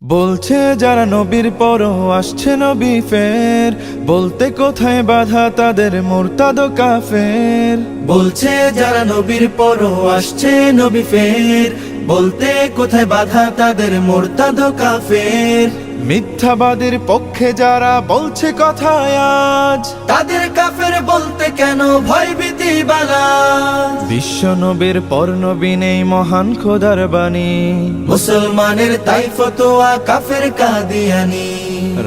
বলছে যারা নবীর পরও আসছে নবী ফের, বলতে কোথায় বাধা তাদের মুরতাদ ও কাফের। বলছে যারা নবীর পরও আসছে নবী ফের, বলতে কোথায় বাধা তাদের মুরতাদ ও কাফের। মিথ্যাবাদীর পক্ষে যারা বলছে কথায় আজ, তাদের কাফের বলতে কেন ভয় ভীতি বালা। বিশ্ব নবীর পর নবী নেই মহান খোদার বাণী, মুসলমানের তাই ফতোয়া কাফের কাদিয়ানি।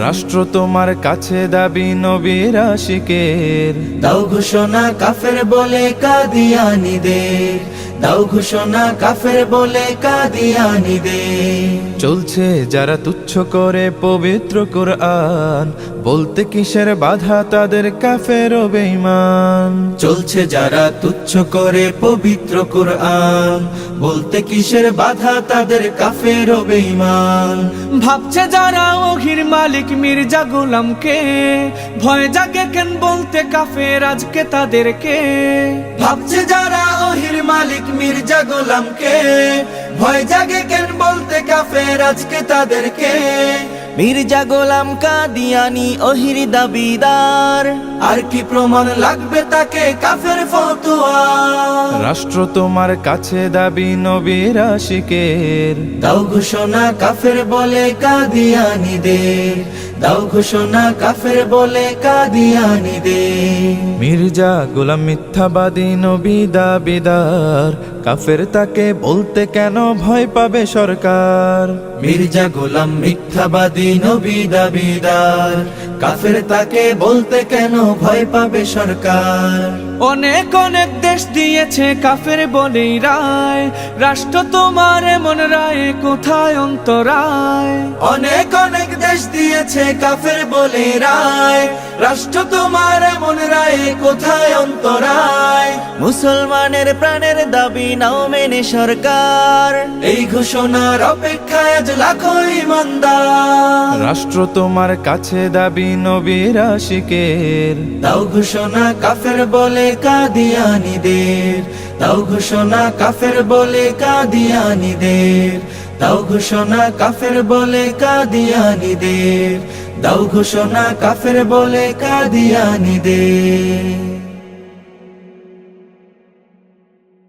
রাষ্ট্র তোমার কাছে দাবি নবীর আশিকের, দাও ঘোষণা কাফের বলে কাদিয়ানীদের, দাও ঘোষণা কাফের বলে কাদিয়ানীদের। চলছে যারা তুচ্ছ করে পবিত্র কোরআন, বলতে কিসের বাধা তাদের কাফের ও বেঈমান। চলছে যারা তুচ্ছ করে পবিত্র কোরআন, বলতে কিসের বাধা তাদের কাফের ও বেঈমান। ভাবছে যারা ওহির মালিক মির্জা গোলামকে, ভয় জাগে কেন বলতে কাফের আজকে তাদেরকে। ভাবছে যারা ওহির মালিক মির্জা গোলামকে, ভয় জাগে কেন বলতে কাফের আজকে তাদেরকে। মির্জা গোলাম কাদিয়ানি ওহির দাবিদার, আর কি প্রমাণ লাগবে তাকে কাফের ফতোয়া। রাষ্ট্র তোমার কাছে দাবি নবীর আশিকের, দাও ঘোষণা কাফের বলে কাদিয়ানীদের, দাও ঘোষণা কাফের বলে কাদিয়ানীদের। মির্জা গোলাম মিথ্যাবাদী নবী দাবিদার, কাফের তাকে বলতে কেন ভয় পাবে সরকার। মির্জা গোলাম মিথ্যাবাদী নবী দাবিদার, কাফের তাকে বলতে কেন ভয় পাবে সরকার। অনেক অনেক দেশ দিয়েছে কাফের বলেই রায়, রাষ্ট্র তোমার এমন রায় কোথায় অন্তরায়। অনেক অনেক দেশ দিয়েছে কাফের বলে রায়, রাষ্ট্র তোমার এমন রায় কোথায় অন্তরায়। মুসলমানের প্রাণের দাবি নাও মেনে সরকার, এই ঘোষণার অপেক্ষায় আজ লাখো ইমানদার। রাষ্ট্র তোমার কাছে দাবি নবীর আশিকের, দাও ঘোষণা কাফের বলে কাদিয়ানীদের, দাও ঘোষণা কাফের বলে কাদিয়ানীদের, দাও ঘোষণা কাফের বলে কাদিয়ানীদের, দাও ঘোষণা কাফের বলে কাদিয়ানীদের।